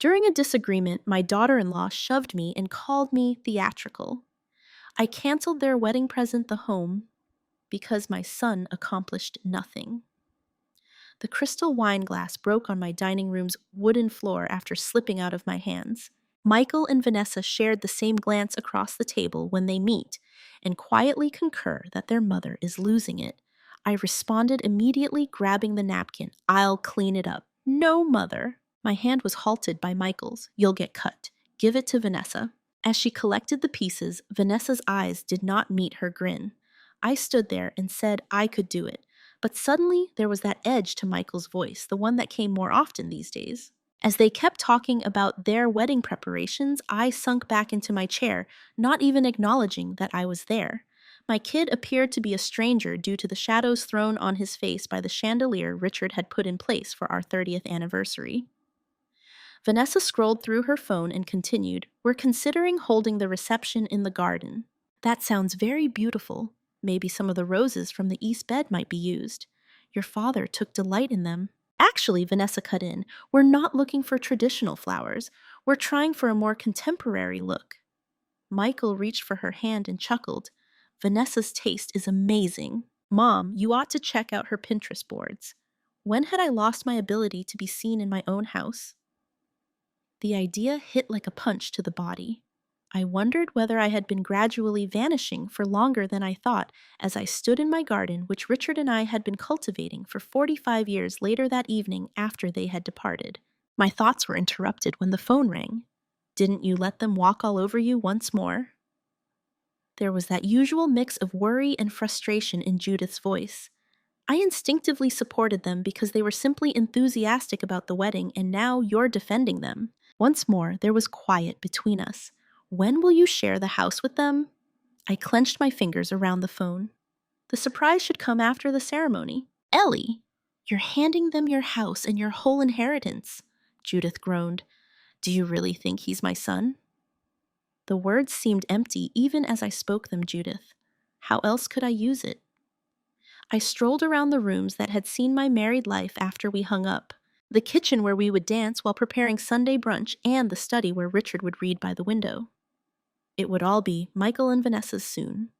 During a disagreement, my daughter-in-law shoved me and called me theatrical. I canceled their wedding present, the home, because my son accomplished nothing. The crystal wine glass broke on my dining room's wooden floor after slipping out of my hands. Michael and Vanessa shared the same glance across the table when they meet and quietly concur that their mother is losing it. I responded immediately, grabbing the napkin. "I'll clean it up." "No, mother." My hand was halted by Michael's. "You'll get cut. Give it to Vanessa." As she collected the pieces, Vanessa's eyes did not meet her grin. I stood there and said I could do it. But suddenly there was that edge to Michael's voice, the one that came more often these days. As they kept talking about their wedding preparations, I sunk back into my chair, not even acknowledging that I was there. My kid appeared to be a stranger due to the shadows thrown on his face by the chandelier Richard had put in place for our 30th anniversary. Vanessa scrolled through her phone and continued, "We're considering holding the reception in the garden." "That sounds very beautiful. Maybe some of the roses from the east bed might be used. Your father took delight in them." "Actually," Vanessa cut in, "we're not looking for traditional flowers. We're trying for a more contemporary look." Michael reached for her hand and chuckled. "Vanessa's taste is amazing. Mom, you ought to check out her Pinterest boards." When had I lost my ability to be seen in my own house? The idea hit like a punch to the body. I wondered whether I had been gradually vanishing for longer than I thought as I stood in my garden, which Richard and I had been cultivating for 45 years later that evening after they had departed. My thoughts were interrupted when the phone rang. "Didn't you let them walk all over you once more?" There was that usual mix of worry and frustration in Judith's voice. I instinctively supported them because they were simply enthusiastic about the wedding, and now you're defending them. Once more, there was quiet between us. "When will you share the house with them?" I clenched my fingers around the phone. The surprise should come after the ceremony. "Ellie, you're handing them your house and your whole inheritance," Judith groaned. "Do you really think he's my son?" The words seemed empty even as I spoke them, Judith. How else could I use it? I strolled around the rooms that had seen my married life after we hung up. The kitchen where we would dance while preparing Sunday brunch, and the study where Richard would read by the window. It would all be Michael and Vanessa's soon.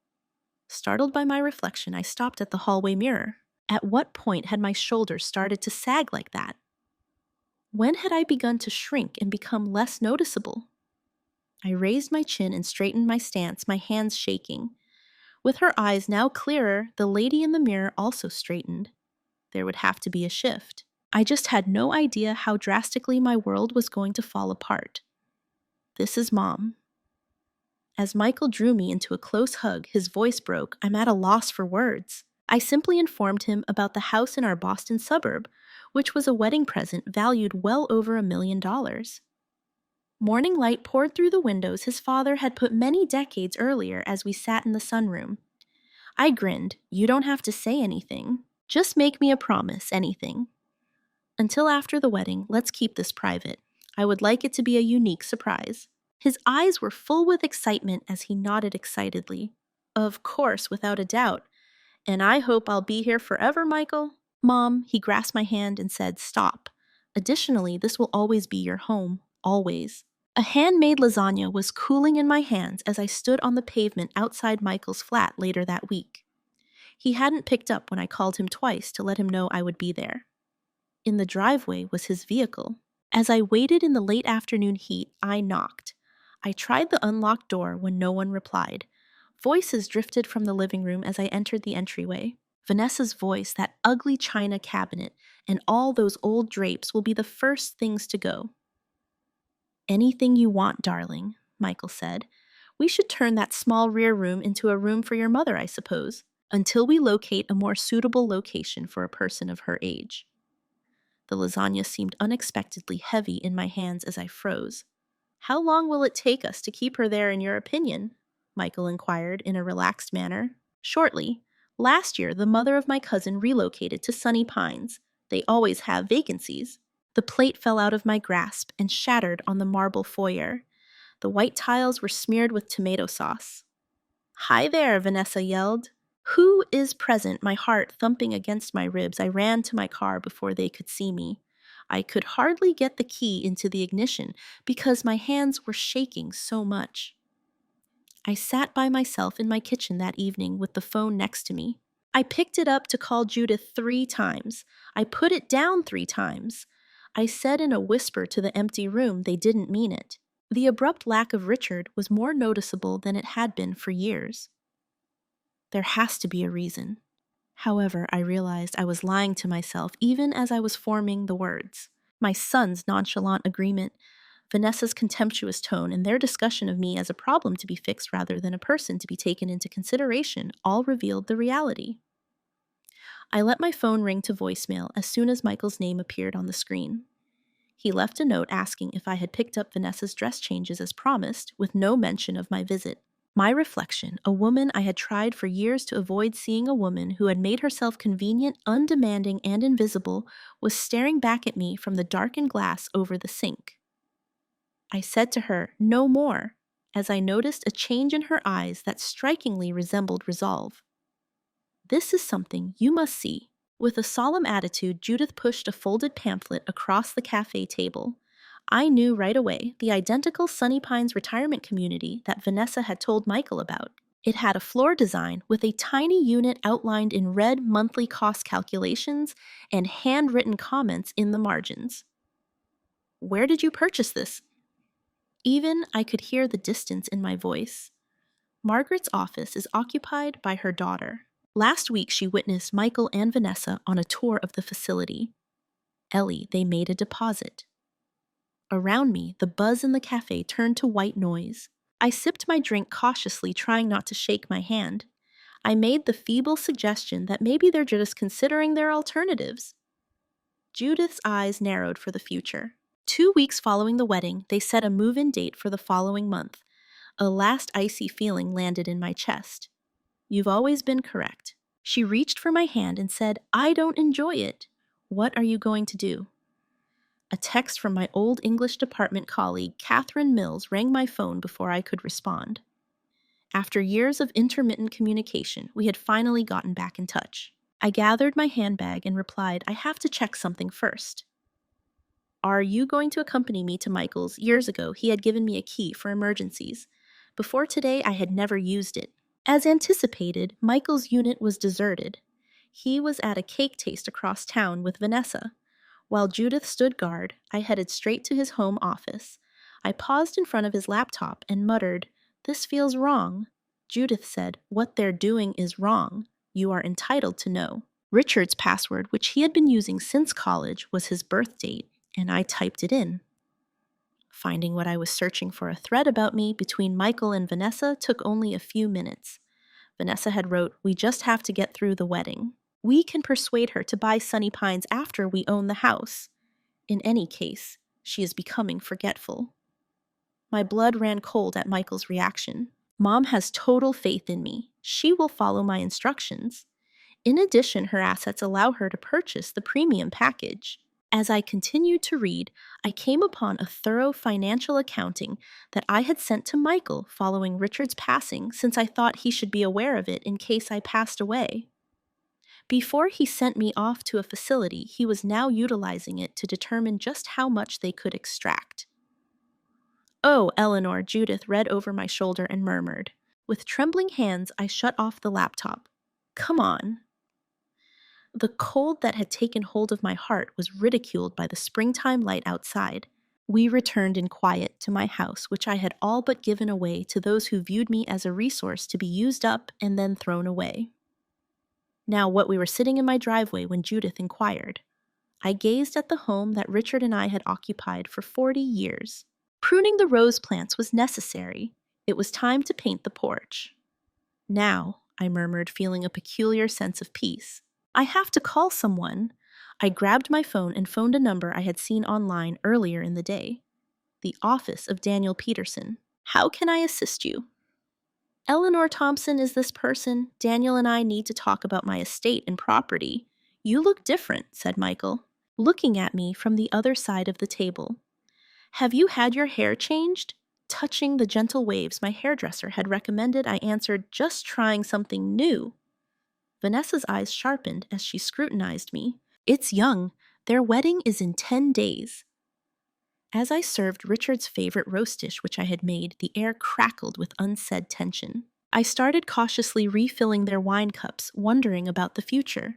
Startled by my reflection, I stopped at the hallway mirror. At what point had my shoulders started to sag like that? When had I begun to shrink and become less noticeable? I raised my chin and straightened my stance, my hands shaking. With her eyes now clearer, the lady in the mirror also straightened. There would have to be a shift. I just had no idea how drastically my world was going to fall apart. "This is Mom." As Michael drew me into a close hug, his voice broke. I'm at a loss for words. I simply informed him about the house in our Boston suburb, which was a wedding present valued well over $1 million. Morning light poured through the windows his father had put many decades earlier as we sat in the sunroom. I grinned. "You don't have to say anything. Just make me a promise, anything. Until after the wedding, let's keep this private. I would like it to be a unique surprise." His eyes were full with excitement as he nodded excitedly. "Of course, without a doubt. And I hope I'll be here forever, Michael." "Mom," he grasped my hand and said, "Stop. Additionally, this will always be your home. Always." A handmade lasagna was cooling in my hands as I stood on the pavement outside Michael's flat later that week. He hadn't picked up when I called him twice to let him know I would be there. In the driveway was his vehicle. As I waited in the late afternoon heat, I knocked. I tried the unlocked door when no one replied. Voices drifted from the living room as I entered the entryway. Vanessa's voice, that ugly china cabinet, and all those old drapes will be the first things to go. "Anything you want, darling," Michael said. "We should turn that small rear room into a room for your mother, I suppose, until we locate a more suitable location for a person of her age." The lasagna seemed unexpectedly heavy in my hands as I froze. "How long will it take us to keep her there, in your opinion?" Michael inquired in a relaxed manner. "Shortly. Last year, the mother of my cousin relocated to Sunny Pines. They always have vacancies." The plate fell out of my grasp and shattered on the marble foyer. The white tiles were smeared with tomato sauce. "Hi there," Vanessa yelled. "Who is present?" My heart thumping against my ribs, I ran to my car before they could see me. I could hardly get the key into the ignition because my hands were shaking so much. I sat by myself in my kitchen that evening with the phone next to me. I picked it up to call Judith 3 times. I put it down 3 times. I said in a whisper to the empty room they didn't mean it. The abrupt lack of Richard was more noticeable than it had been for years. There has to be a reason. However, I realized I was lying to myself even as I was forming the words. My son's nonchalant agreement, Vanessa's contemptuous tone, and their discussion of me as a problem to be fixed rather than a person to be taken into consideration all revealed the reality. I let my phone ring to voicemail as soon as Michael's name appeared on the screen. He left a note asking if I had picked up Vanessa's dress changes as promised, with no mention of my visit. My reflection, a woman I had tried for years to avoid seeing, a woman who had made herself convenient, undemanding, and invisible, was staring back at me from the darkened glass over the sink. I said to her, "No more," as I noticed a change in her eyes that strikingly resembled resolve. "This is something you must see." With a solemn attitude, Judith pushed a folded pamphlet across the cafe table. I knew right away the identical Sunny Pines retirement community that Vanessa had told Michael about. It had a floor design with a tiny unit outlined in red monthly cost calculations and handwritten comments in the margins. "Where did you purchase this?" Even I could hear the distance in my voice. Margaret's office is occupied by her daughter. Last week she witnessed Michael and Vanessa on a tour of the facility. Ellie, they made a deposit. Around me, the buzz in the cafe turned to white noise. I sipped my drink cautiously, trying not to shake my hand. I made the feeble suggestion that maybe they're just considering their alternatives. Judith's eyes narrowed for the future. 2 weeks following the wedding, they set a move-in date for the following month. A last icy feeling landed in my chest. "You've always been correct." She reached for my hand and said, "I don't enjoy it." "What are you going to do?" A text from my old English department colleague, Catherine Mills, rang my phone before I could respond. After years of intermittent communication, we had finally gotten back in touch. I gathered my handbag and replied, "I have to check something first." "Are you going to accompany me to Michael's? Years ago, he had given me a key for emergencies. Before today, I had never used it." As anticipated, Michael's unit was deserted. He was at a cake taste across town with Vanessa. While Judith stood guard, I headed straight to his home office. I paused in front of his laptop and muttered, "This feels wrong." Judith said, "What they're doing is wrong. You are entitled to know." Richard's password, which he had been using since college, was his birth date, and I typed it in. Finding what I was searching for, a thread about me between Michael and Vanessa, took only a few minutes. Vanessa had wrote, "We just have to get through the wedding. We can persuade her to buy Sunny Pines after we own the house. In any case, she is becoming forgetful." My blood ran cold at Michael's reaction. Mom has total faith in me. She will follow my instructions. In addition, her assets allow her to purchase the premium package. As I continued to read, I came upon a thorough financial accounting that I had sent to Michael following Richard's passing, since I thought he should be aware of it in case I passed away. Before he sent me off to a facility, he was now utilizing it to determine just how much they could extract. "Oh, Eleanor," Judith read over my shoulder and murmured. With trembling hands, I shut off the laptop. "Come on." The cold that had taken hold of my heart was ridiculed by the springtime light outside. We returned in quiet to my house, which I had all but given away to those who viewed me as a resource to be used up and then thrown away. Now we were sitting in my driveway when Judith inquired. I gazed at the home that Richard and I had occupied for 40 years. Pruning the rose plants was necessary. It was time to paint the porch. "Now," I murmured, feeling a peculiar sense of peace. "I have to call someone." I grabbed my phone and phoned a number I had seen online earlier in the day. The office of Daniel Peterson. "How can I assist you?" "Eleanor Thompson is this person. Daniel and I need to talk about my estate and property." "You look different," said Michael, looking at me from the other side of the table. "Have you had your hair changed?" Touching the gentle waves my hairdresser had recommended, I answered, "Just trying something new." Vanessa's eyes sharpened as she scrutinized me. "It's young, Their wedding is in 10 days. As I served Richard's favorite roast dish, which I had made, the air crackled with unsaid tension. I started cautiously refilling their wine cups, wondering about the future.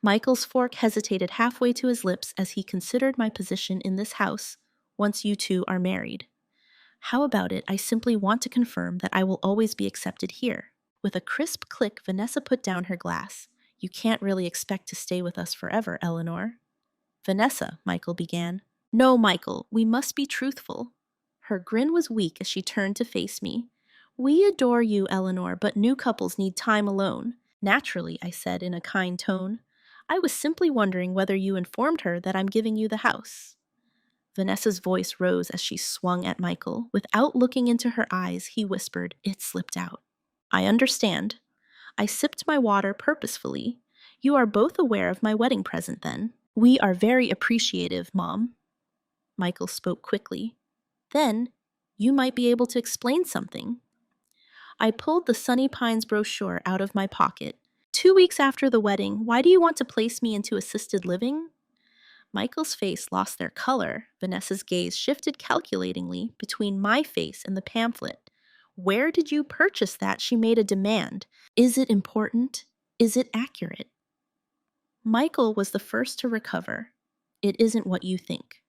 Michael's fork hesitated halfway to his lips as he considered my position in this house once you two are married. How about it, I simply want to confirm that I will always be accepted here. With a crisp click, Vanessa put down her glass. You can't really expect to stay with us forever, Eleanor. Vanessa, Michael began. No, Michael, we must be truthful. Her grin was weak as she turned to face me. We adore you, Eleanor, but new couples need time alone. Naturally, I said in a kind tone. I was simply wondering whether you informed her that I'm giving you the house. Vanessa's voice rose as she swung at Michael. Without looking into her eyes, he whispered. It slipped out. I understand. I sipped my water purposefully. You are both aware of my wedding present, then. We are very appreciative, Mom. Michael spoke quickly. Then, you might be able to explain something. I pulled the Sunny Pines brochure out of my pocket. 2 weeks after the wedding, why do you want to place me into assisted living? Michael's face lost their color. Vanessa's gaze shifted calculatingly between my face and the pamphlet. Where did you purchase that? She made a demand. Is it important? Is it accurate? Michael was the first to recover. It isn't what you think.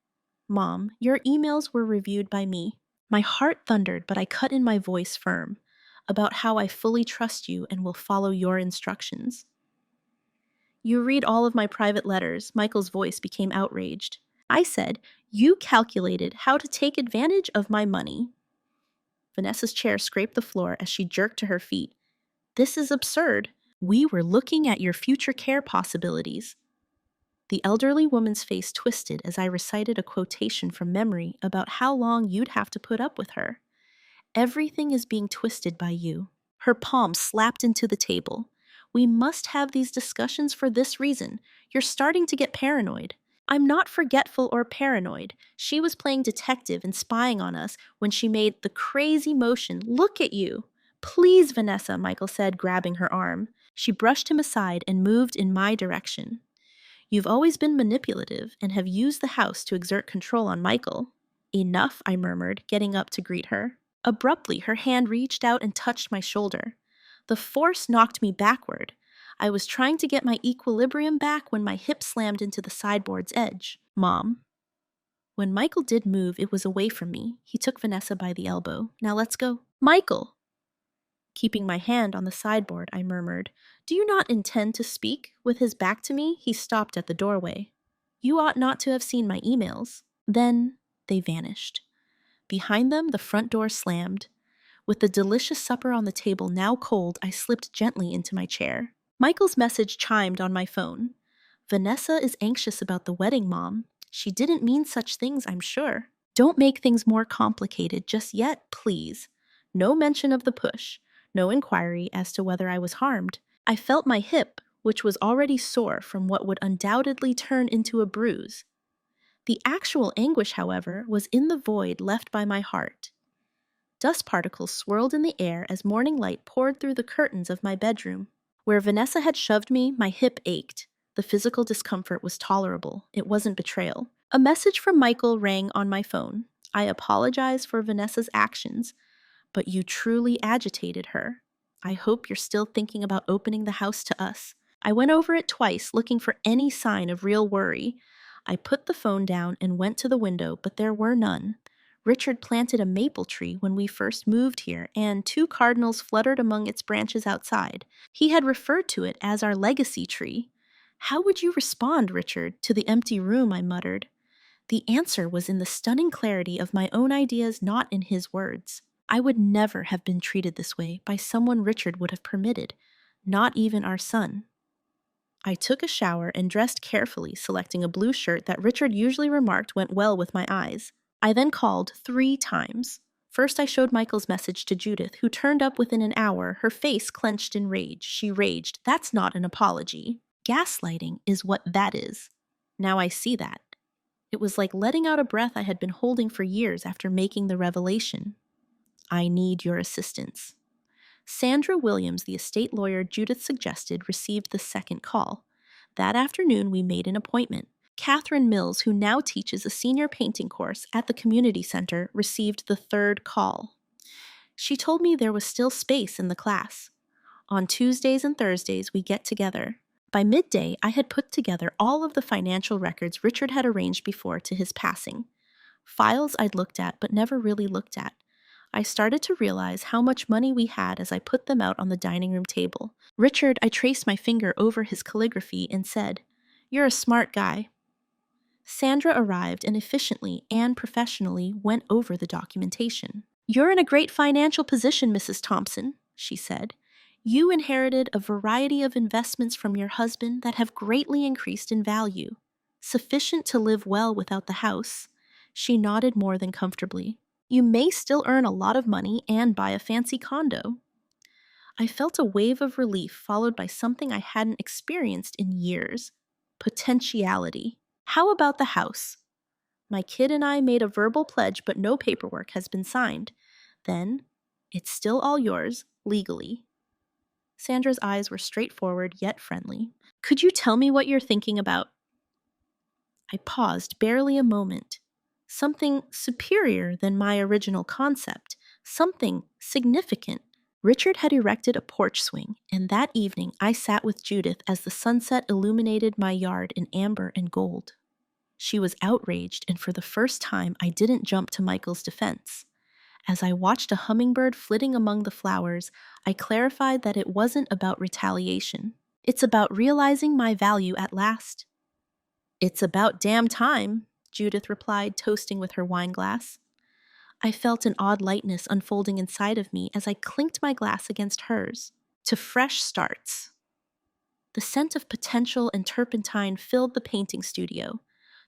Mom, your emails were reviewed by me. My heart thundered, but I cut in my voice firm, about how I fully trust you and will follow your instructions. You read all of my private letters. Michael's voice became outraged. I said, you calculated how to take advantage of my money. Vanessa's chair scraped the floor as she jerked to her feet. This is absurd. We were looking at your future care possibilities. The elderly woman's face twisted as I recited a quotation from memory about how long you'd have to put up with her. Everything is being twisted by you. Her palm slapped into the table. We must have these discussions for this reason. You're starting to get paranoid. I'm not forgetful or paranoid. She was playing detective and spying on us when she made the crazy motion. Look at you. Please, Vanessa, Michael said, grabbing her arm. She brushed him aside and moved in my direction. You've always been manipulative and have used the house to exert control on Michael. Enough, I murmured, getting up to greet her. Abruptly, her hand reached out and touched my shoulder. The force knocked me backward. I was trying to get my equilibrium back when my hip slammed into the sideboard's edge. Mom. When Michael did move, it was away from me. He took Vanessa by the elbow. Now let's go. Michael! Keeping my hand on the sideboard, I murmured, Do you not intend to speak? With his back to me, he stopped at the doorway. You ought not to have seen my emails. Then they vanished. Behind them, the front door slammed. With the delicious supper on the table now cold, I slipped gently into my chair. Michael's message chimed on my phone. Vanessa is anxious about the wedding, Mom. She didn't mean such things, I'm sure. Don't make things more complicated just yet, please. No mention of the push. No inquiry as to whether I was harmed. I felt my hip, which was already sore from what would undoubtedly turn into a bruise. The actual anguish, however, was in the void left by my heart. Dust particles swirled in the air as morning light poured through the curtains of my bedroom. Where Vanessa had shoved me, my hip ached. The physical discomfort was tolerable. It wasn't betrayal. A message from Michael rang on my phone. I apologize for Vanessa's actions, but you truly agitated her. I hope you're still thinking about opening the house to us. I went over it twice, looking for any sign of real worry. I put the phone down and went to the window, but there were none. Richard planted a maple tree when we first moved here, and 2 cardinals fluttered among its branches outside. He had referred to it as our legacy tree. How would you respond, Richard, to the empty room? I muttered. The answer was in the stunning clarity of my own ideas, not in his words. I would never have been treated this way by someone Richard would have permitted, not even our son. I took a shower and dressed carefully, selecting a blue shirt that Richard usually remarked went well with my eyes. I then called 3 times. First, I showed Michael's message to Judith, who turned up within an hour, her face clenched in rage. She raged, "That's not an apology. Gaslighting is what that is." Now I see that. It was like letting out a breath I had been holding for years after making the revelation. I need your assistance. Sandra Williams, the estate lawyer Judith suggested, received the second call. That afternoon, we made an appointment. Catherine Mills, who now teaches a senior painting course at the community center, received the third call. She told me there was still space in the class. On Tuesdays and Thursdays, we get together. By midday, I had put together all of the financial records Richard had arranged before to his passing. Files I'd looked at but never really looked at. I started to realize how much money we had as I put them out on the dining room table. Richard, I traced my finger over his calligraphy and said, "You're a smart guy." Sandra arrived and efficiently and professionally went over the documentation. "You're in a great financial position, Mrs. Thompson," she said. "You inherited a variety of investments from your husband that have greatly increased in value, sufficient to live well without the house." She nodded more than comfortably. "You may still earn a lot of money and buy a fancy condo." I felt a wave of relief followed by something I hadn't experienced in years: potentiality. "How about the house? My kid and I made a verbal pledge, but no paperwork has been signed. Then, it's still all yours, legally." Sandra's eyes were straightforward yet friendly. "Could you tell me what you're thinking about?" I paused barely a moment. Something superior than my original concept. Something significant. Richard had erected a porch swing, and that evening I sat with Judith as the sunset illuminated my yard in amber and gold. She was outraged, and for the first time I didn't jump to Michael's defense. As I watched a hummingbird flitting among the flowers, I clarified that it wasn't about retaliation. It's about realizing my value at last. "It's about damn time," Judith replied, toasting with her wine glass. I felt an odd lightness unfolding inside of me as I clinked my glass against hers. To fresh starts. The scent of potential and turpentine filled the painting studio.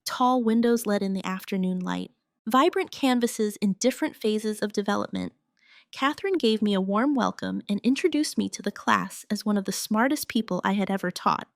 Tall windows let in the afternoon light. Vibrant canvases in different phases of development. Catherine gave me a warm welcome and introduced me to the class as one of the smartest people I had ever taught.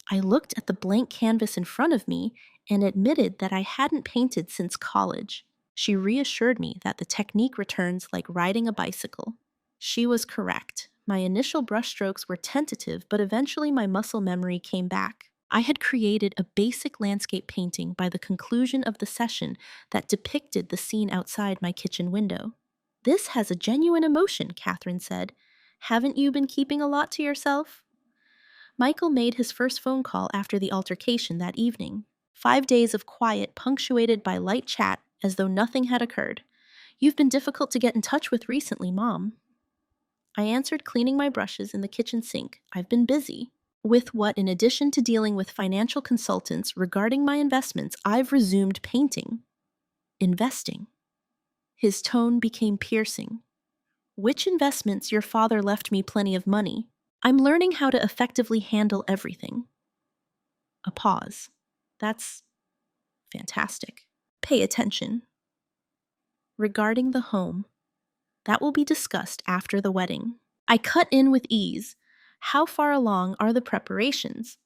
I looked at the blank canvas in front of me and admitted that I hadn't painted since college. She reassured me that the technique returns like riding a bicycle. She was correct. My initial brushstrokes were tentative, but eventually my muscle memory came back. I had created a basic landscape painting by the conclusion of the session that depicted the scene outside my kitchen window. "This has a genuine emotion," Catherine said. "Haven't you been keeping a lot to yourself?" Michael made his first phone call after the altercation that evening. 5 days of quiet punctuated by light chat as though nothing had occurred. "You've been difficult to get in touch with recently, Mom." I answered, cleaning my brushes in the kitchen sink. "I've been busy." With what, in addition to dealing with financial consultants regarding my investments, I've resumed painting. Investing. His tone became piercing. "Which investments? Your father left me plenty of money. I'm learning how to effectively handle everything." A pause. "That's fantastic. Pay attention." Regarding the home. That will be discussed after the wedding. I cut in with ease. How far along are the preparations?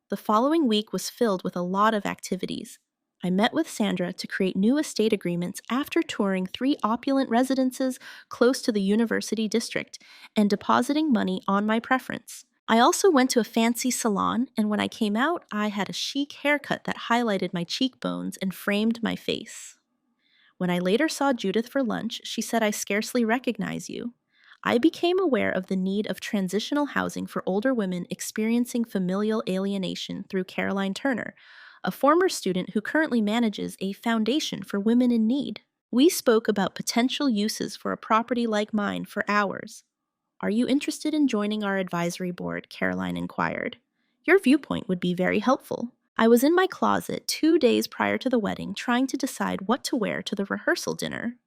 The following week was filled with a lot of activities. I met with Sandra to create new estate agreements after touring 3 opulent residences close to the university district and depositing money on my preference. I also went to a fancy salon, and when I came out, I had a chic haircut that highlighted my cheekbones and framed my face. When I later saw Judith for lunch, she said, "I scarcely recognize you." I became aware of the need of transitional housing for older women experiencing familial alienation through Caroline Turner, a former student who currently manages a foundation for women in need. We spoke about potential uses for a property like mine for hours. "Are you interested in joining our advisory board?" Caroline inquired. "Your viewpoint would be very helpful." I was in my closet 2 days prior to the wedding trying to decide what to wear to the rehearsal dinner.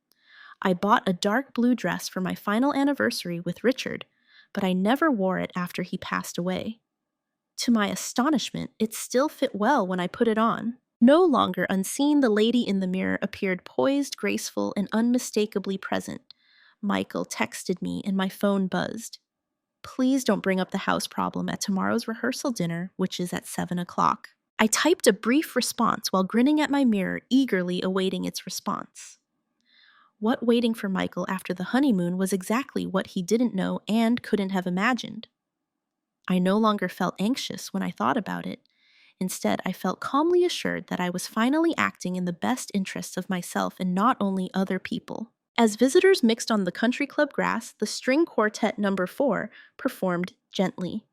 I bought a dark blue dress for my final anniversary with Richard, but I never wore it after he passed away. To my astonishment, it still fit well when I put it on. No longer unseen, the lady in the mirror appeared poised, graceful, and unmistakably present. Michael texted me and my phone buzzed. "Please don't bring up the house problem at tomorrow's rehearsal dinner, which is at 7 o'clock. I typed a brief response while grinning at my mirror, eagerly awaiting its response. What waiting for Michael after the honeymoon was exactly what he didn't know and couldn't have imagined. I no longer felt anxious when I thought about it. Instead, I felt calmly assured that I was finally acting in the best interests of myself and not only other people. As visitors mixed on the country club grass, the string quartet number 4 performed gently.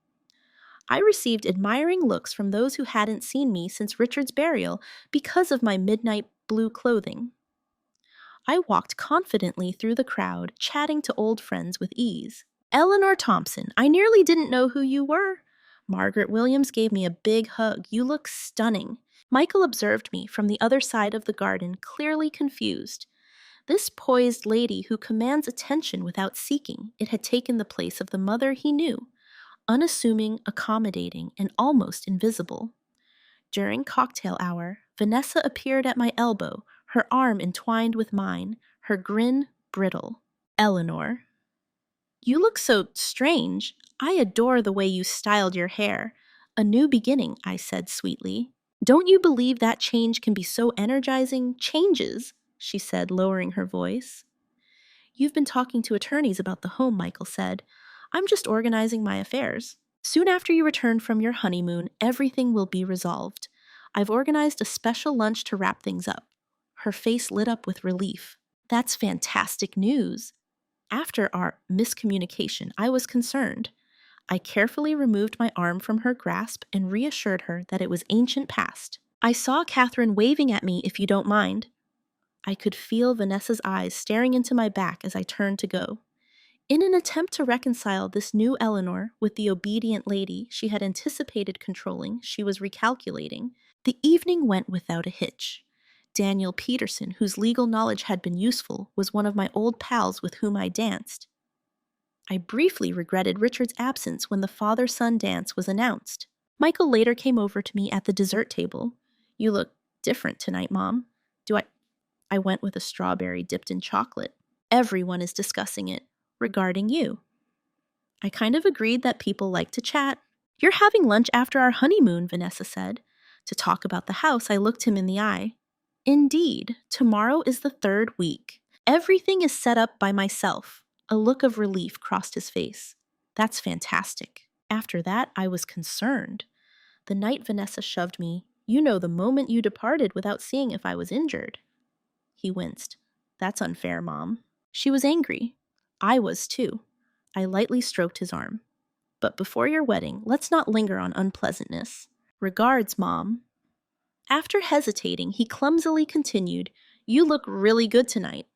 I received admiring looks from those who hadn't seen me since Richard's burial because of my midnight blue clothing. I walked confidently through the crowd, chatting to old friends with ease. Eleanor Thompson, I nearly didn't know who you were. Margaret Williams gave me a big hug. You look stunning. Michael observed me from the other side of the garden, clearly confused. This poised lady who commands attention without seeking, it had taken the place of the mother he knew, unassuming, accommodating, and almost invisible. During cocktail hour, Vanessa appeared at my elbow, her arm entwined with mine, her grin brittle. Eleanor. You look so strange. I adore the way you styled your hair. A new beginning, I said sweetly. Don't you believe that change can be so energizing? Changes, she said, lowering her voice. You've been talking to attorneys about the home, Michael said. I'm just organizing my affairs. Soon after you return from your honeymoon, everything will be resolved. I've organized a special lunch to wrap things up. Her face lit up with relief. That's fantastic news. After our miscommunication, I was concerned. I carefully removed my arm from her grasp and reassured her that it was ancient past. I saw Catherine waving at me, if you don't mind. I could feel Vanessa's eyes staring into my back as I turned to go. In an attempt to reconcile this new Eleanor with the obedient lady she had anticipated controlling, she was recalculating. The evening went without a hitch. Daniel Peterson, whose legal knowledge had been useful, was one of my old pals with whom I danced. I briefly regretted Richard's absence when the father-son dance was announced. Michael later came over to me at the dessert table. You look different tonight, Mom. I went with a strawberry dipped in chocolate. Everyone is discussing it, regarding you. I kind of agreed that people like to chat. You're having lunch after our honeymoon, Vanessa said. To talk about the house, I looked him in the eye. Indeed, tomorrow is the 3rd week. Everything is set up by myself. A look of relief crossed his face. That's fantastic. After that, I was concerned. The night Vanessa shoved me, you know the moment you departed without seeing if I was injured. He winced. That's unfair, Mom. She was angry. I was too. I lightly stroked his arm. But before your wedding, let's not linger on unpleasantness. Regards, Mom. After hesitating, he clumsily continued, You look really good tonight.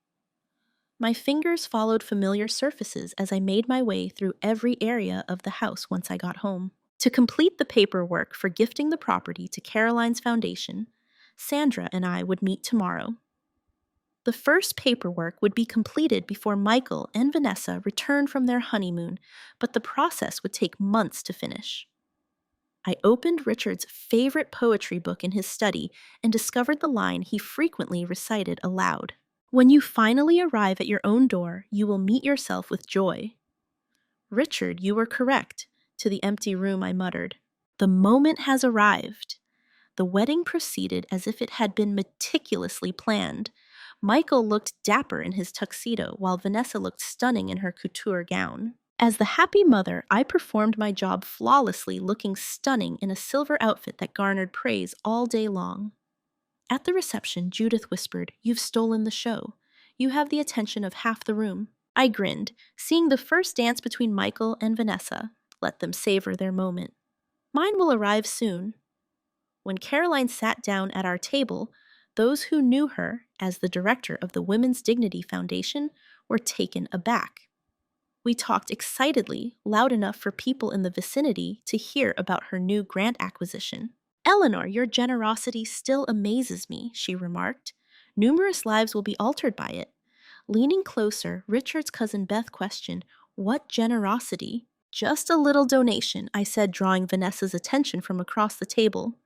My fingers followed familiar surfaces as I made my way through every area of the house once I got home. To complete the paperwork for gifting the property to Caroline's foundation, Sandra and I would meet tomorrow. The first paperwork would be completed before Michael and Vanessa returned from their honeymoon, but the process would take months to finish. I opened Richard's favorite poetry book in his study and discovered the line he frequently recited aloud. When you finally arrive at your own door, you will meet yourself with joy. Richard, you were correct. To the empty room I muttered. The moment has arrived. The wedding proceeded as if it had been meticulously planned. Michael looked dapper in his tuxedo, while Vanessa looked stunning in her couture gown. As the happy mother, I performed my job flawlessly, looking stunning in a silver outfit that garnered praise all day long. At the reception, Judith whispered, You've stolen the show. You have the attention of half the room. I grinned, seeing the first dance between Michael and Vanessa. Let them savor their moment. Mine will arrive soon. When Caroline sat down at our table, those who knew her as the director of the Women's Dignity Foundation were taken aback. We talked excitedly, loud enough for people in the vicinity to hear about her new grant acquisition. Eleanor, your generosity still amazes me, she remarked. Numerous lives will be altered by it. Leaning closer, Richard's cousin Beth questioned, What generosity? Just a little donation, I said, drawing Vanessa's attention from across the table.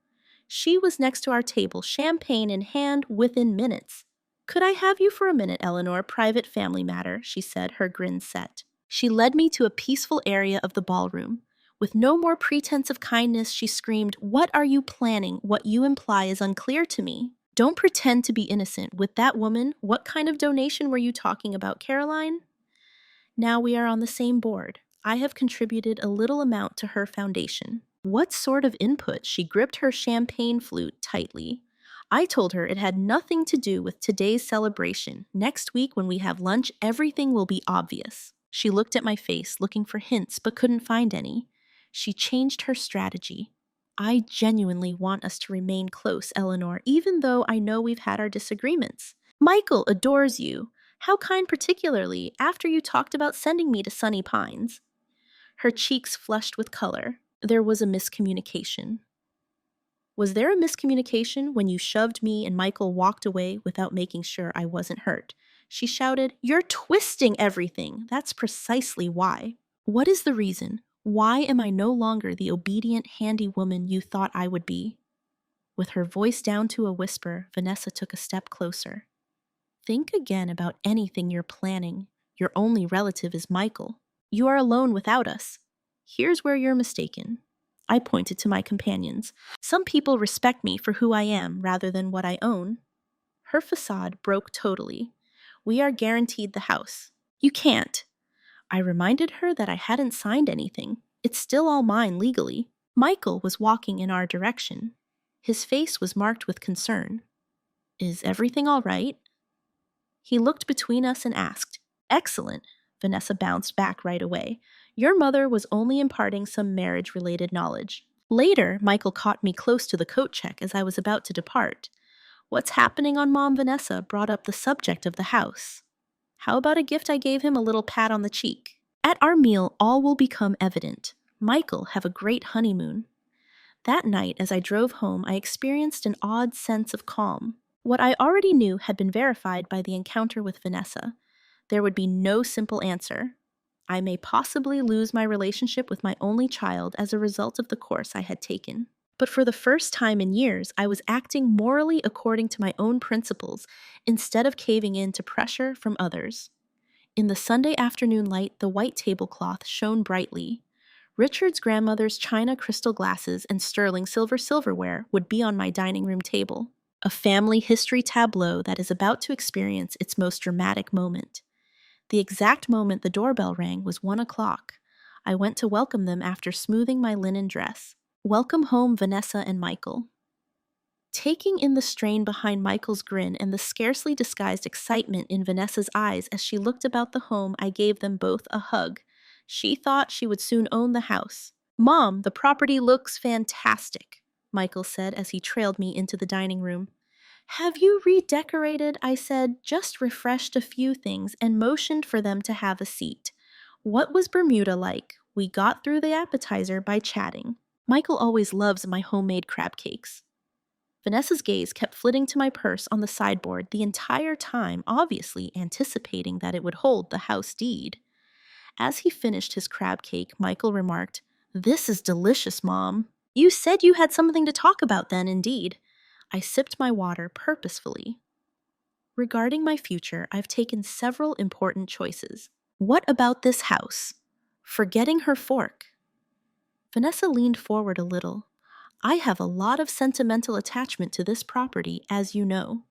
She was next to our table, champagne in hand within minutes. Could I have you for a minute, Eleanor? Private family matter, she said, her grin set. She led me to a peaceful area of the ballroom. With no more pretense of kindness, she screamed, What are you planning? What you imply is unclear to me. Don't pretend to be innocent. With that woman, what kind of donation were you talking about, Caroline? Now we are on the same board. I have contributed a little amount to her foundation. What sort of input? She gripped her champagne flute tightly. I told her it had nothing to do with today's celebration. Next week, when we have lunch, everything will be obvious. She looked at my face, looking for hints, but couldn't find any. She changed her strategy. I genuinely want us to remain close, Eleanor, even though I know we've had our disagreements. Michael adores you. How kind, particularly after you talked about sending me to Sunny Pines. Her cheeks flushed with color. There was a miscommunication. Was there a miscommunication when you shoved me and Michael walked away without making sure I wasn't hurt? She shouted, "You're twisting everything. That's precisely why." What is the reason? Why am I no longer the obedient, handy woman you thought I would be? With her voice down to a whisper, Vanessa took a step closer. Think again about anything you're planning. Your only relative is Michael. You are alone without us. Here's where you're mistaken. I pointed to my companions. Some people respect me for who I am rather than what I own. Her facade broke totally. We are guaranteed the house. You can't. I reminded her that I hadn't signed anything. It's still all mine legally. Michael was walking in our direction. His face was marked with concern. Is everything all right? He looked between us and asked. Excellent. Vanessa bounced back right away. Your mother was only imparting some marriage-related knowledge. Later, Michael caught me close to the coat check as I was about to depart. What's happening on Mom Vanessa brought up the subject of the house. How about a gift I gave him, a little pat on the cheek? At our meal, all will become evident. Michael, have a great honeymoon. That night, as I drove home, I experienced an odd sense of calm. What I already knew had been verified by the encounter with Vanessa. There would be no simple answer. I may possibly lose my relationship with my only child as a result of the course I had taken. But for the first time in years, I was acting morally according to my own principles instead of caving in to pressure from others. In the Sunday afternoon light, the white tablecloth shone brightly. Richard's grandmother's china crystal glasses and sterling silver silverware would be on my dining room table. A family history tableau that is about to experience its most dramatic moment. The exact moment the doorbell rang was 1 o'clock. I went to welcome them after smoothing my linen dress. Welcome home, Vanessa and Michael. Taking in the strain behind Michael's grin and the scarcely disguised excitement in Vanessa's eyes as she looked about the home, I gave them both a hug. She thought she would soon own the house. Mom, the property looks fantastic, Michael said as he trailed me into the dining room. Have you redecorated? I said, just refreshed a few things and motioned for them to have a seat. What was Bermuda like? We got through the appetizer by chatting. Michael always loves my homemade crab cakes. Vanessa's gaze kept flitting to my purse on the sideboard the entire time, obviously anticipating that it would hold the house deed. As he finished his crab cake, Michael remarked, "This is delicious, Mom." You said you had something to talk about then, indeed. I sipped my water purposefully. Regarding my future, I've taken several important choices. What about this house? Forgetting her fork. Vanessa leaned forward a little. I have a lot of sentimental attachment to this property, as you know.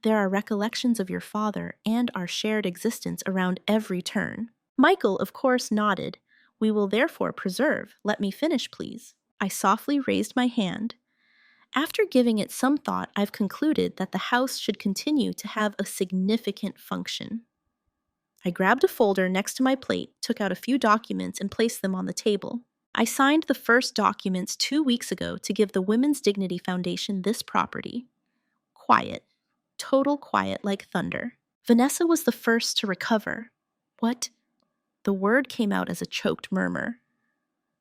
There are recollections of your father and our shared existence around every turn. Michael, of course, nodded. We will therefore preserve. Let me finish, please. I softly raised my hand. After giving it some thought, I've concluded that the house should continue to have a significant function. I grabbed a folder next to my plate, took out a few documents, and placed them on the table. I signed the first documents 2 weeks ago to give the Women's Dignity Foundation this property. Quiet. Total quiet like thunder. Vanessa was the first to recover. What? The word came out as a choked murmur.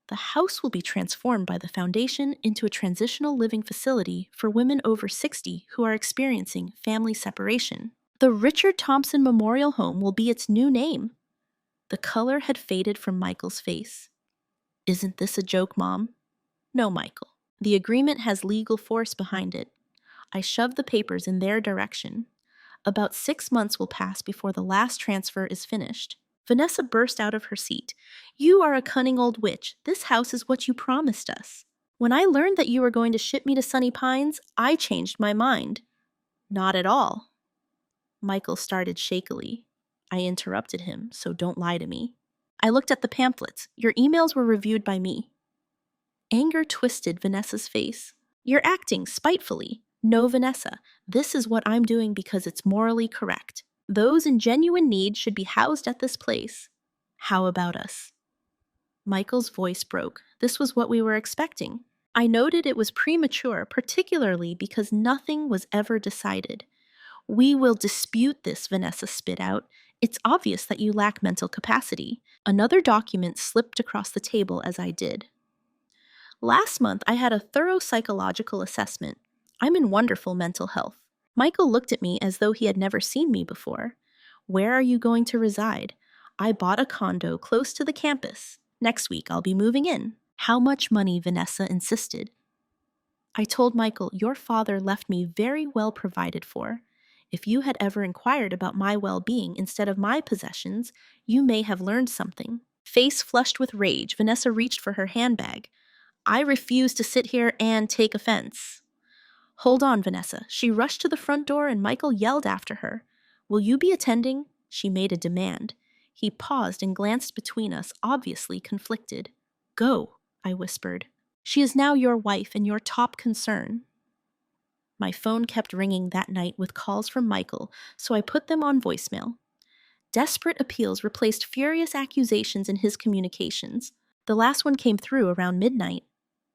The house will be transformed by the foundation into a transitional living facility for women over 60 who are experiencing family separation. The Richard Thompson Memorial Home will be its new name. The color had faded from Michael's face. Isn't this a joke, Mom? No, Michael. The agreement has legal force behind it. I shoved the papers in their direction. About 6 months will pass before the last transfer is finished. Vanessa burst out of her seat. You are a cunning old witch. This house is what you promised us. When I learned that you were going to ship me to Sunny Pines, I changed my mind. Not at all. Michael started shakily. I interrupted him, so don't lie to me. I looked at the pamphlets. Your emails were reviewed by me. Anger twisted Vanessa's face. You're acting spitefully. No, Vanessa, this is what I'm doing because it's morally correct. Those in genuine need should be housed at this place. How about us? Michael's voice broke. This was what we were expecting. I noted it was premature, particularly because nothing was ever decided. We will dispute this, Vanessa spit out. It's obvious that you lack mental capacity. Another document slipped across the table as I did. Last month, I had a thorough psychological assessment. I'm in wonderful mental health. Michael looked at me as though he had never seen me before. Where are you going to reside? I bought a condo close to the campus. Next week, I'll be moving in. How much money? Vanessa insisted. I told Michael, your father left me very well provided for. If you had ever inquired about my well-being instead of my possessions, you may have learned something. Face flushed with rage, Vanessa reached for her handbag. I refuse to sit here and take offense. Hold on, Vanessa. She rushed to the front door and Michael yelled after her. Will you be attending? She made a demand. He paused and glanced between us, obviously conflicted. Go, I whispered. She is now your wife and your top concern. My phone kept ringing that night with calls from Michael, so I put them on voicemail. Desperate appeals replaced furious accusations in his communications. The last one came through around midnight.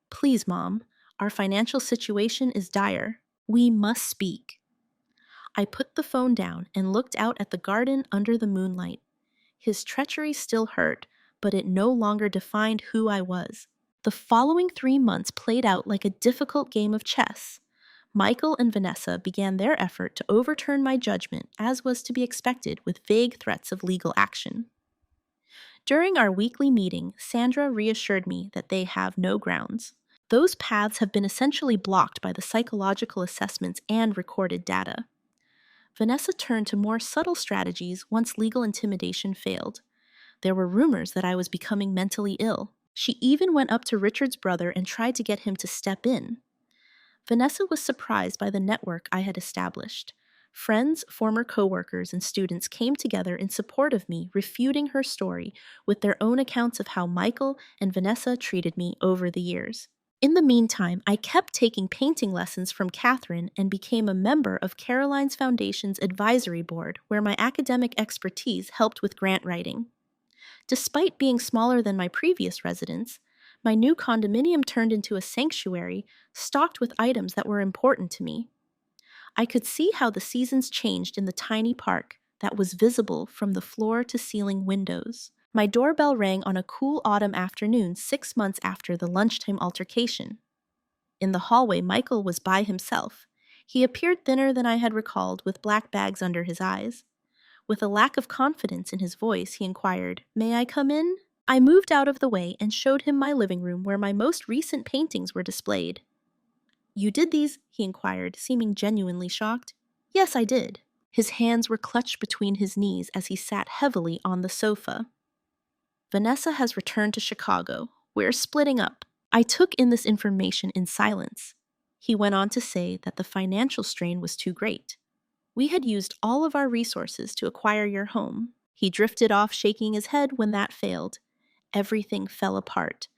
Please, Mom, our financial situation is dire. We must speak. I put the phone down and looked out at the garden under the moonlight. His treachery still hurt, but it no longer defined who I was. The following 3 months played out like a difficult game of chess. Michael and Vanessa began their effort to overturn my judgment, as was to be expected, with vague threats of legal action. During our weekly meeting, Sandra reassured me that they have no grounds. Those paths have been essentially blocked by the psychological assessments and recorded data. Vanessa turned to more subtle strategies once legal intimidation failed. There were rumors that I was becoming mentally ill. She even went up to Richard's brother and tried to get him to step in. Vanessa was surprised by the network I had established. Friends, former coworkers, and students came together in support of me, refuting her story with their own accounts of how Michael and Vanessa treated me over the years. In the meantime, I kept taking painting lessons from Catherine and became a member of Caroline's Foundation's advisory board, where my academic expertise helped with grant writing. Despite being smaller than my previous residence, my new condominium turned into a sanctuary stocked with items that were important to me. I could see how the seasons changed in the tiny park that was visible from the floor-to-ceiling windows. My doorbell rang on a cool autumn afternoon 6 months after the lunchtime altercation. In the hallway, Michael was by himself. He appeared thinner than I had recalled, with black bags under his eyes. With a lack of confidence in his voice, he inquired, "May I come in?" I moved out of the way and showed him my living room where my most recent paintings were displayed. "You did these?" he inquired, seeming genuinely shocked. "Yes, I did." His hands were clutched between his knees as he sat heavily on the sofa. "Vanessa has returned to Chicago. We're splitting up." I took in this information in silence. He went on to say that the financial strain was too great. "We had used all of our resources to acquire your home." He drifted off, shaking his head when that failed. Everything fell apart.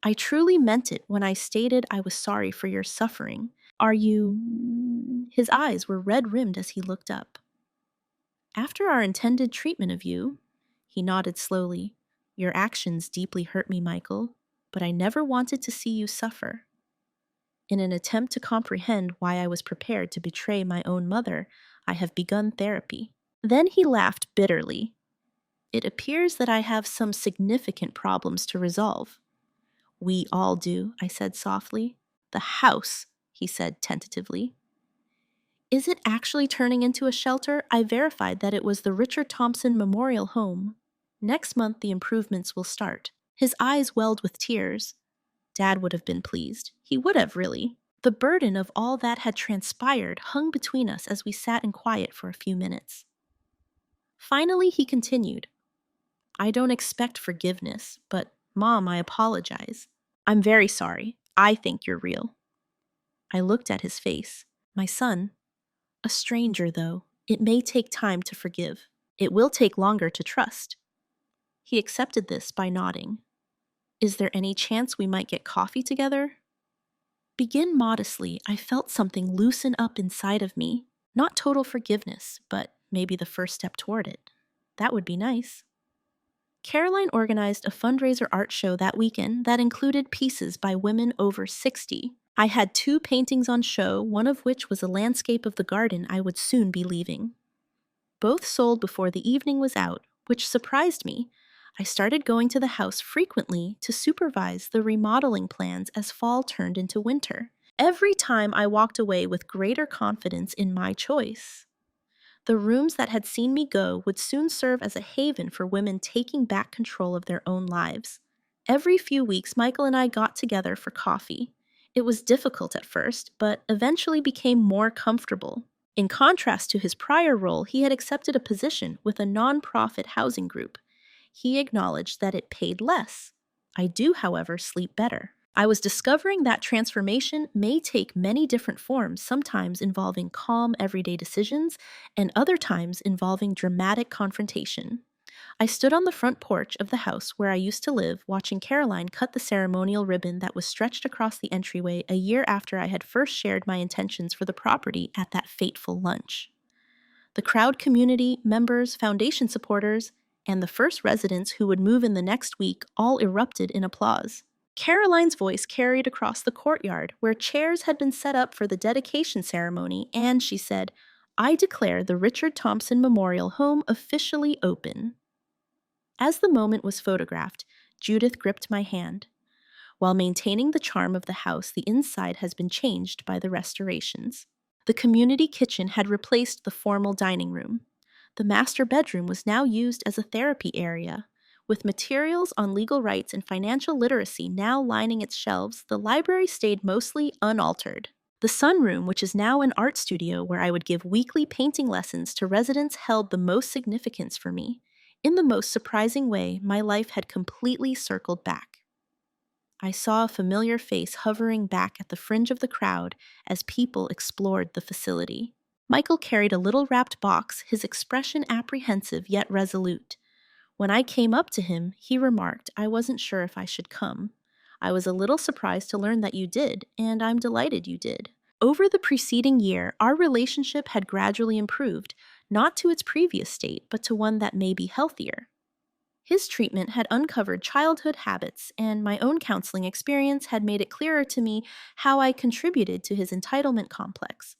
"I truly meant it when I stated I was sorry for your suffering. Are you—" His eyes were red-rimmed as he looked up. "After our intended treatment of you," he nodded slowly, "your actions deeply hurt me, Michael, but I never wanted to see you suffer. In an attempt to comprehend why I was prepared to betray my own mother, I have begun therapy." Then he laughed bitterly. "It appears that I have some significant problems to resolve." "We all do," I said softly. "The house," he said tentatively. "Is it actually turning into a shelter?" I verified that it was the Richard Thompson Memorial Home. "Next month the improvements will start." His eyes welled with tears. Dad would have been pleased. He would have, really. The burden of all that had transpired hung between us as we sat in quiet for a few minutes. Finally, he continued, "I don't expect forgiveness, but, Mom, I apologize. I'm very sorry. I think you're real." I looked at his face. "My son, a stranger, though, it may take time to forgive. It will take longer to trust." He accepted this by nodding. Is there any chance we might get coffee together? Begin modestly, I felt something loosen up inside of me. Not total forgiveness, but maybe the first step toward it. That would be nice. Caroline organized a fundraiser art show that weekend that included pieces by women over 60. I had 2 paintings on show, one of which was a landscape of the garden I would soon be leaving. Both sold before the evening was out, which surprised me. I started going to the house frequently to supervise the remodeling plans as fall turned into winter. Every time I walked away with greater confidence in my choice. The rooms that had seen me go would soon serve as a haven for women taking back control of their own lives. Every few weeks, Michael and I got together for coffee. It was difficult at first, but eventually became more comfortable. In contrast to his prior role, he had accepted a position with a nonprofit housing group. He acknowledged that it paid less. I do, however, sleep better. I was discovering that transformation may take many different forms, sometimes involving calm, everyday decisions, and other times involving dramatic confrontation. I stood on the front porch of the house where I used to live, watching Caroline cut the ceremonial ribbon that was stretched across the entryway a year after I had first shared my intentions for the property at that fateful lunch. The crowd community, members, foundation supporters, and the first residents who would move in the next week all erupted in applause. Caroline's voice carried across the courtyard, where chairs had been set up for the dedication ceremony, and she said, "I declare the Richard Thompson Memorial Home officially open." As the moment was photographed, Judith gripped my hand. While maintaining the charm of the house, the inside has been changed by the restorations. The community kitchen had replaced the formal dining room. The master bedroom was now used as a therapy area. With materials on legal rights and financial literacy now lining its shelves, the library stayed mostly unaltered. The sunroom, which is now an art studio where I would give weekly painting lessons to residents, held the most significance for me. In the most surprising way, my life had completely circled back. I saw a familiar face hovering back at the fringe of the crowd as people explored the facility. Michael carried a little wrapped box, his expression apprehensive yet resolute. When I came up to him, he remarked, "I wasn't sure if I should come. I was a little surprised to learn that you did, and I'm delighted you did." Over the preceding year, our relationship had gradually improved, not to its previous state, but to one that may be healthier. His treatment had uncovered childhood habits, and my own counseling experience had made it clearer to me how I contributed to his entitlement complex.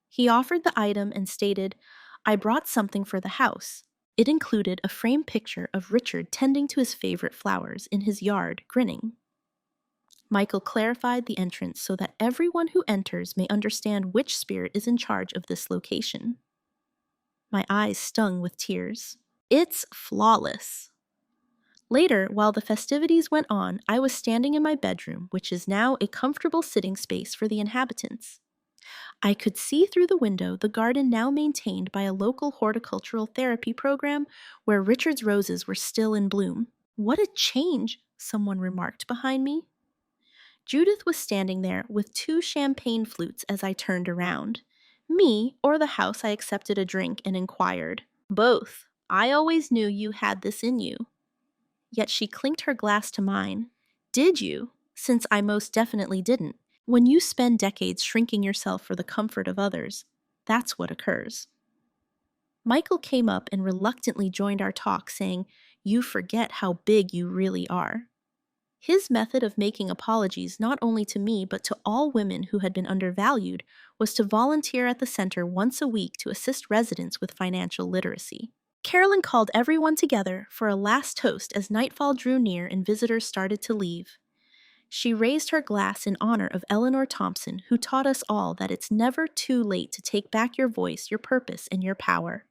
He offered the item and stated, "I brought something for the house." It included a framed picture of Richard tending to his favorite flowers in his yard, grinning. Michael clarified the entrance so that everyone who enters may understand which spirit is in charge of this location. My eyes stung with tears. It's flawless. Later, while the festivities went on, I was standing in my bedroom, which is now a comfortable sitting space for the inhabitants. I could see through the window the garden now maintained by a local horticultural therapy program where Richard's roses were still in bloom. "What a change," someone remarked behind me. Judith was standing there with 2 champagne flutes as I turned around. Me or the house I accepted a drink and inquired. "Both. I always knew you had this in you." Yet she clinked her glass to mine. "Did you? Since I most definitely didn't. When you spend decades shrinking yourself for the comfort of others, that's what occurs." Michael came up and reluctantly joined our talk, saying, "You forget how big you really are." His method of making apologies not only to me but to all women who had been undervalued was to volunteer at the center once a week to assist residents with financial literacy. Carolyn called everyone together for a last toast as nightfall drew near and visitors started to leave. She raised her glass in honor of Eleanor Thompson, who taught us all that it's never too late to take back your voice, your purpose, and your power.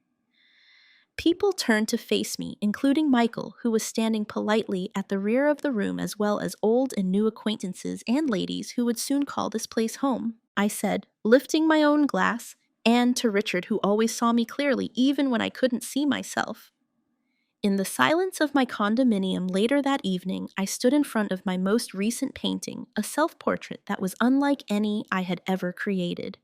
People turned to face me, including Michael, who was standing politely at the rear of the room, as well as old and new acquaintances and ladies who would soon call this place home. I said, lifting my own glass, and to Richard, who always saw me clearly, even when I couldn't see myself. In the silence of my condominium later that evening, I stood in front of my most recent painting, a self-portrait that was unlike any I had ever created.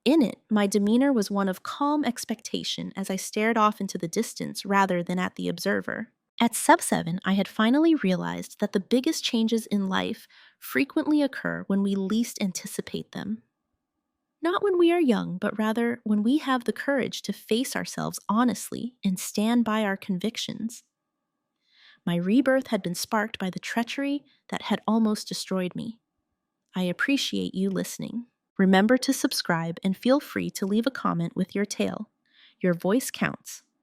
In it, my demeanor was one of calm expectation as I stared off into the distance rather than at the observer. At Sub 7, I had finally realized that the biggest changes in life frequently occur when we least anticipate them. Not when we are young, but rather when we have the courage to face ourselves honestly and stand by our convictions. My rebirth had been sparked by the treachery that had almost destroyed me. I appreciate you listening. Remember to subscribe and feel free to leave a comment with your tale. Your voice counts.